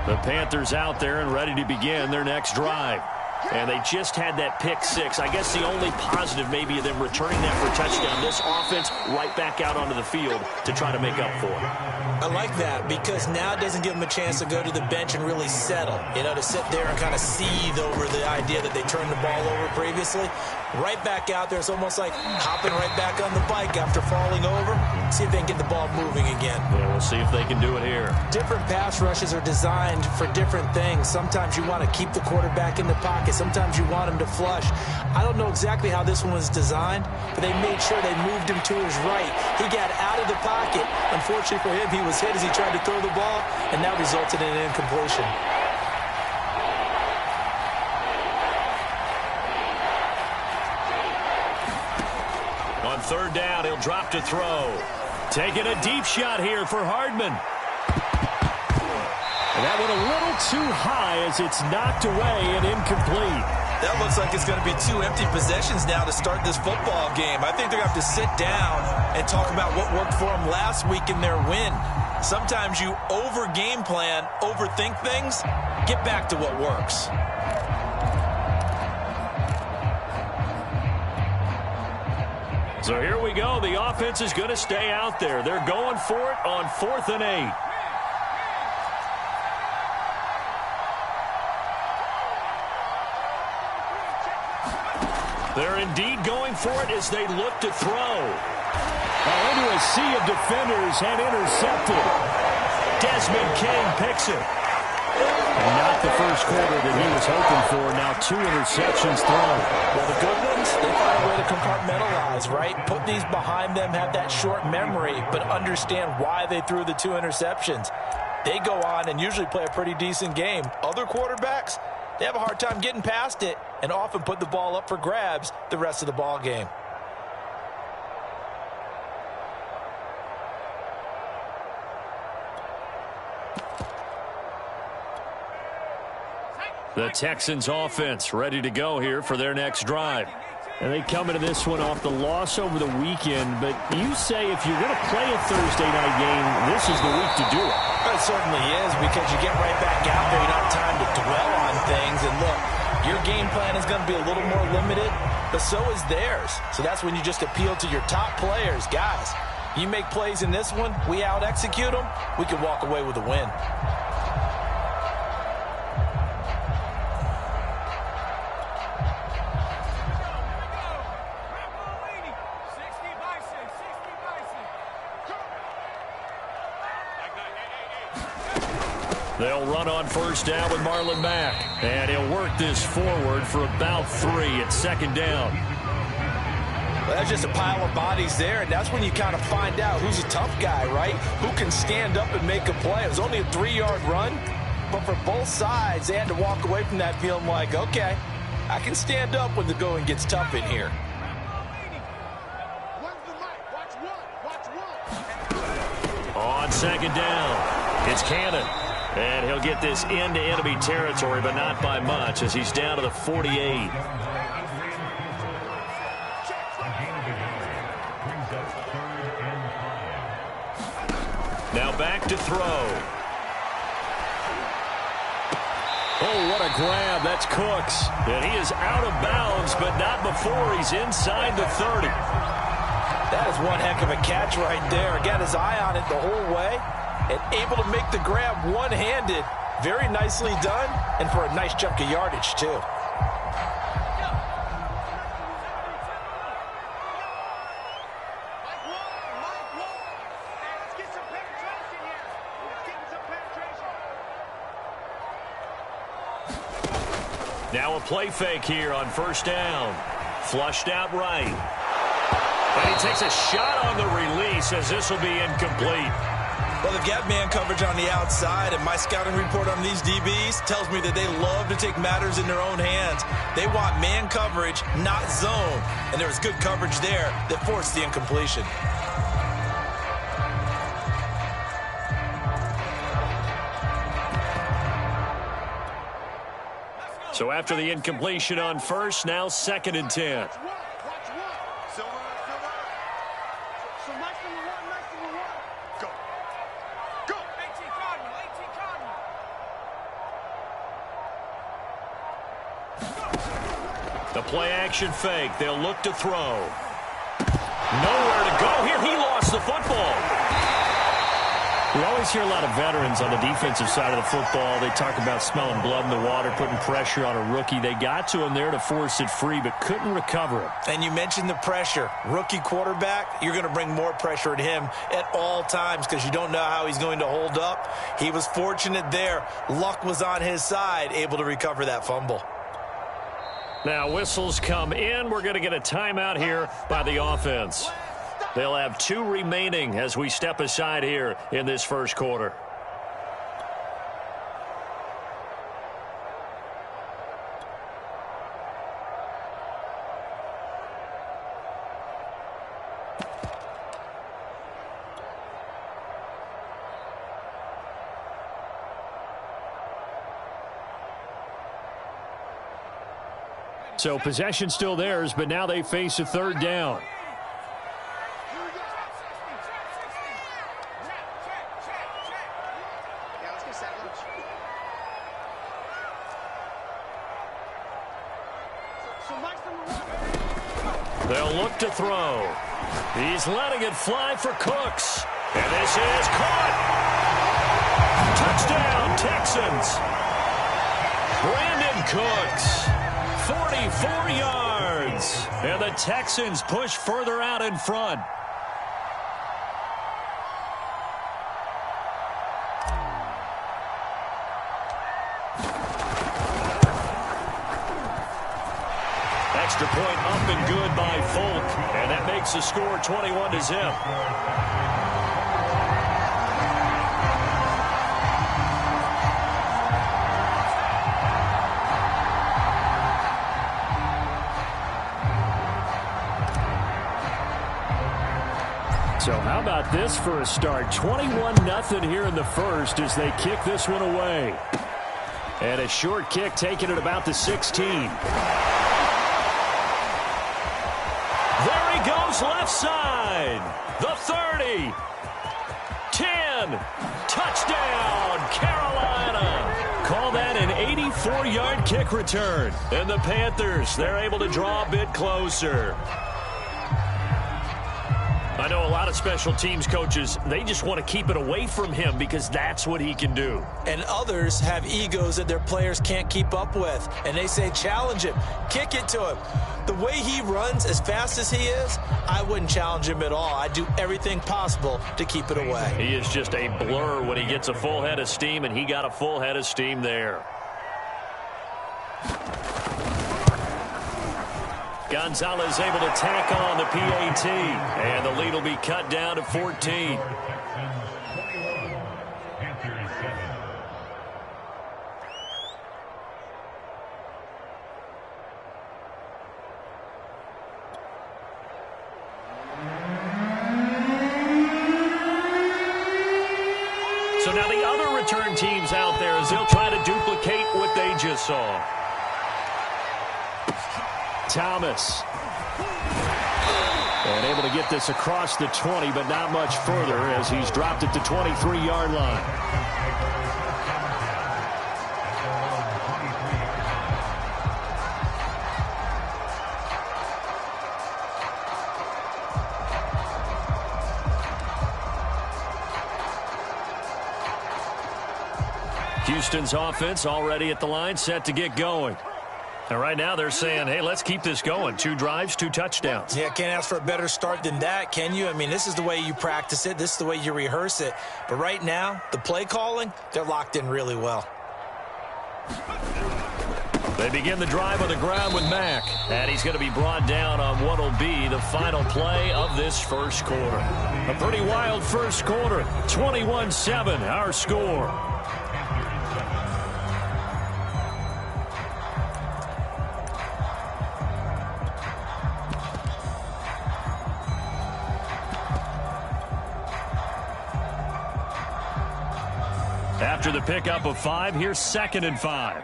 The Panthers out there and ready to begin their next drive. And they just had that pick six. I guess the only positive maybe of them returning that for a touchdown. This offense right back out onto the field to try to make up for it. I like that because now it doesn't give them a chance to go to the bench and really settle. You know, to sit there and kind of seethe over the idea that they turned the ball over previously. Right back out there. It's almost like hopping right back on the bike after falling over. See if they can get the ball moving again. Yeah, we'll see if they can do it here. Different pass rushes are designed for different things. Sometimes you want to keep the quarterback in the pocket. Sometimes you want him to flush. I don't know exactly how this one was designed, but they made sure they moved him to his right. He got out of the pocket. Unfortunately for him, he was hit as he tried to throw the ball, and that resulted in an incompletion. On third down, he'll drop to throw. Taking a deep shot here for Hardman. And that went a little too high as it's knocked away and incomplete. That looks like it's going to be 2 empty possessions now to start this football game. I think they're going to have to sit down and talk about what worked for them last week in their win. Sometimes you over-game plan, overthink things, get back to what works. So here we go. The offense is going to stay out there. They're going for it on 4th and 8. They're indeed going for it as they look to throw. Into a sea of defenders and intercepted. Desmond King picks it. And not the first quarter that he was hoping for. Now 2 interceptions thrown. Well, the good ones, they find a way to compartmentalize, right? Put these behind them, have that short memory, but understand why they threw the 2 interceptions. They go on and usually play a pretty decent game. Other quarterbacks, they have a hard time getting past it and often put the ball up for grabs the rest of the ball game. The Texans offense ready to go here for their next drive. And they come into this one off the loss over the weekend, but you say if you're going to play a Thursday night game, this is the week to do it. It certainly is because you get right back out there. You don't have time to dwell on things. And look, your game plan is going to be a little more limited, but so is theirs. So that's when you just appeal to your top players. Guys, you make plays in this one, we out-execute them, we can walk away with a win. They'll run on first down with Marlon Mack. And he'll work this forward for about 3 at 2nd down. Well, that's just a pile of bodies there, and that's when you kind of find out who's a tough guy, right? Who can stand up and make a play. It was only a 3-yard run, but for both sides, they had to walk away from that feeling like, okay, I can stand up when the going gets tough in here. On 2nd down, it's Cannon. And he'll get this into enemy territory, but not by much as he's down to the 48. Now back to throw. Oh, what a grab. That's Cooks. And he is out of bounds, but not before he's inside the 30. That is one heck of a catch right there. Got his eye on it the whole way. And able to make the grab one-handed. Very nicely done, and for a nice chunk of yardage, too. Now a play fake here on first down. Flushed out right. And he takes a shot on the release as this will be incomplete. Well, they've got man coverage on the outside, and my scouting report on these DBs tells me that they love to take matters in their own hands. They want man coverage, not zone, and there was good coverage there that forced the incompletion. So after the incompletion on first, now 2nd and 10. The play action fake. They'll look to throw. Nowhere to go here. He lost the football. We always hear a lot of veterans on the defensive side of the football. They talk about smelling blood in the water, putting pressure on a rookie. They got to him there to force it free, but couldn't recover it. And you mentioned the pressure. Rookie quarterback, you're going to bring more pressure at him at all times because you don't know how he's going to hold up. He was fortunate there. Luck was on his side, able to recover that fumble. Now whistles come in. We're going to get a timeout here by the offense. They'll have 2 remaining as we step aside here in this first quarter. So possession still theirs, but now they face a third down. They'll look to throw. He's letting it fly for Cooks. And this is caught. Touchdown, Texans. Brandon Cooks, 44 yards. And the Texans push further out in front. Extra point up and good by Folk, and that makes the score 21-0. So how about this for a start? 21-0 here in the first as they kick this one away. And a short kick taken at about the 16. Goes left side. The 30. 10. Touchdown, Carolina. Call that an 84-yard kick return. And the Panthers, they're able to draw a bit closer. I know a lot of special teams coaches, they just want to keep it away from him because that's what he can do. And others have egos that their players can't keep up with. And they say, challenge him, kick it to him. The way he runs as fast as he is, I wouldn't challenge him at all. I'd do everything possible to keep it away. He is just a blur when he gets a full head of steam, and he got a full head of steam there. Gonzalez able to tack on the PAT, and the lead will be cut down to 14. So now the other return teams out there as they'll try to duplicate what they just saw. Thomas. And able to get this across the 20, but not much further as he's dropped it to 23-yard line. Houston's offense already at the line, set to get going. And right now they're saying, hey, let's keep this going. 2 drives, 2 touchdowns. Yeah, can't ask for a better start than that, can you? I mean, this is the way you practice it. This is the way you rehearse it. But right now, the play calling, they're locked in really well. They begin the drive on the ground with Mack. And he's going to be brought down on what will be the final play of this first quarter. A pretty wild first quarter. 21-7, our score. After the pickup of 5, here's 2nd and 5.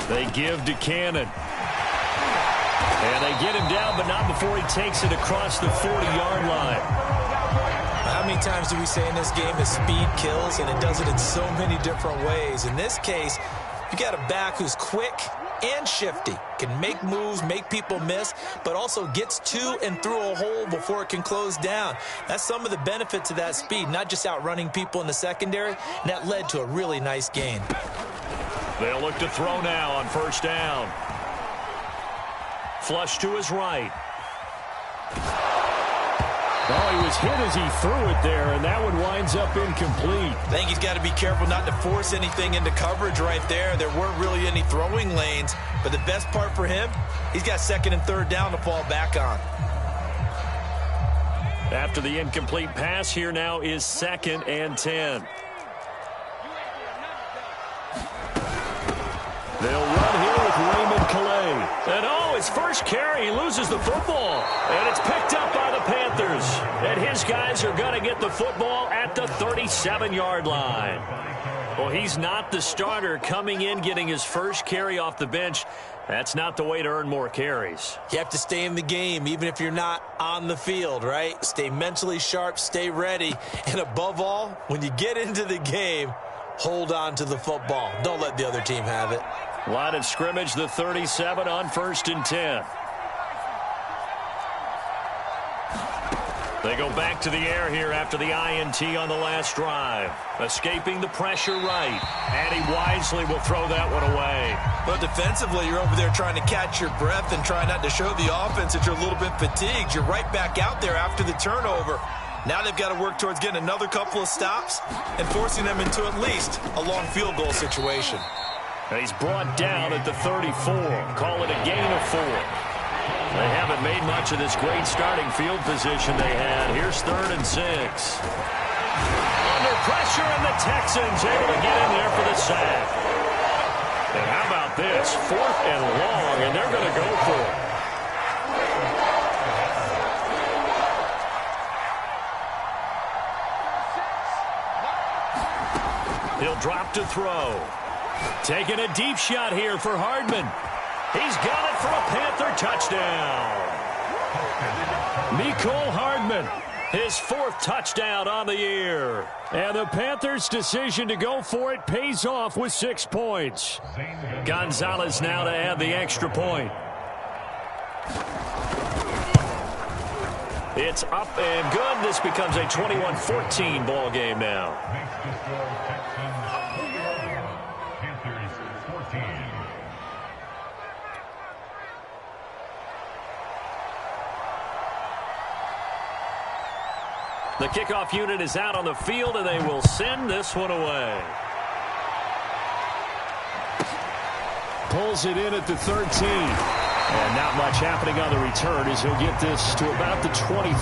They give to Cannon. And they get him down, but not before he takes it across the 40-yard line. How many times do we say in this game that speed kills, and it does it in so many different ways? In this case, you got a back who's quick and shifty, can make moves, make people miss, but also gets to and through a hole before it can close down. That's some of the benefits of that speed, not just outrunning people in the secondary, and that led to a really nice gain. They'll look to throw now on first down. Flush to his right. Oh, he was hit as he threw it there, and that one winds up incomplete. I think he's got to be careful not to force anything into coverage right there. There weren't really any throwing lanes, but the best part for him, he's got second and third down to fall back on. After the incomplete pass, here now is 2nd and 10. They'll run here with Raymond Calais. And oh, his first carry, he loses the football. And it's picked up by the Panthers. And his guys are going to get the football at the 37-yard line. Well, he's not the starter coming in, getting his first carry off the bench. That's not the way to earn more carries. You have to stay in the game, even if you're not on the field, right? Stay mentally sharp, stay ready. And above all, when you get into the game, hold on to the football. Don't let the other team have it. Line of scrimmage, the 37 on 1st and 10. They go back to the air here after the INT on the last drive. Escaping the pressure right. And he wisely will throw that one away. But defensively, you're over there trying to catch your breath and try not to show the offense that you're a little bit fatigued. You're right back out there after the turnover. Now they've got to work towards getting another couple of stops and forcing them into at least a long field goal situation. And he's brought down at the 34. Call it a gain of 4. They haven't made much of this great starting field position they had. Here's 3rd and 6. Under pressure, and the Texans able to get in there for the sack. And how about this? 4th and long, and they're going to go for it. He'll drop to throw. Taking a deep shot here for Hardman. He's got it for a Panther touchdown. Mecole Hardman, his 4th touchdown on the year. And the Panthers' decision to go for it pays off with 6 points. Gonzalez now to add the extra point. It's up and good. This becomes a 21-14 ball game now. The kickoff unit is out on the field, and they will send this one away. Pulls it in at the 13. And not much happening on the return as he'll get this to about the 23.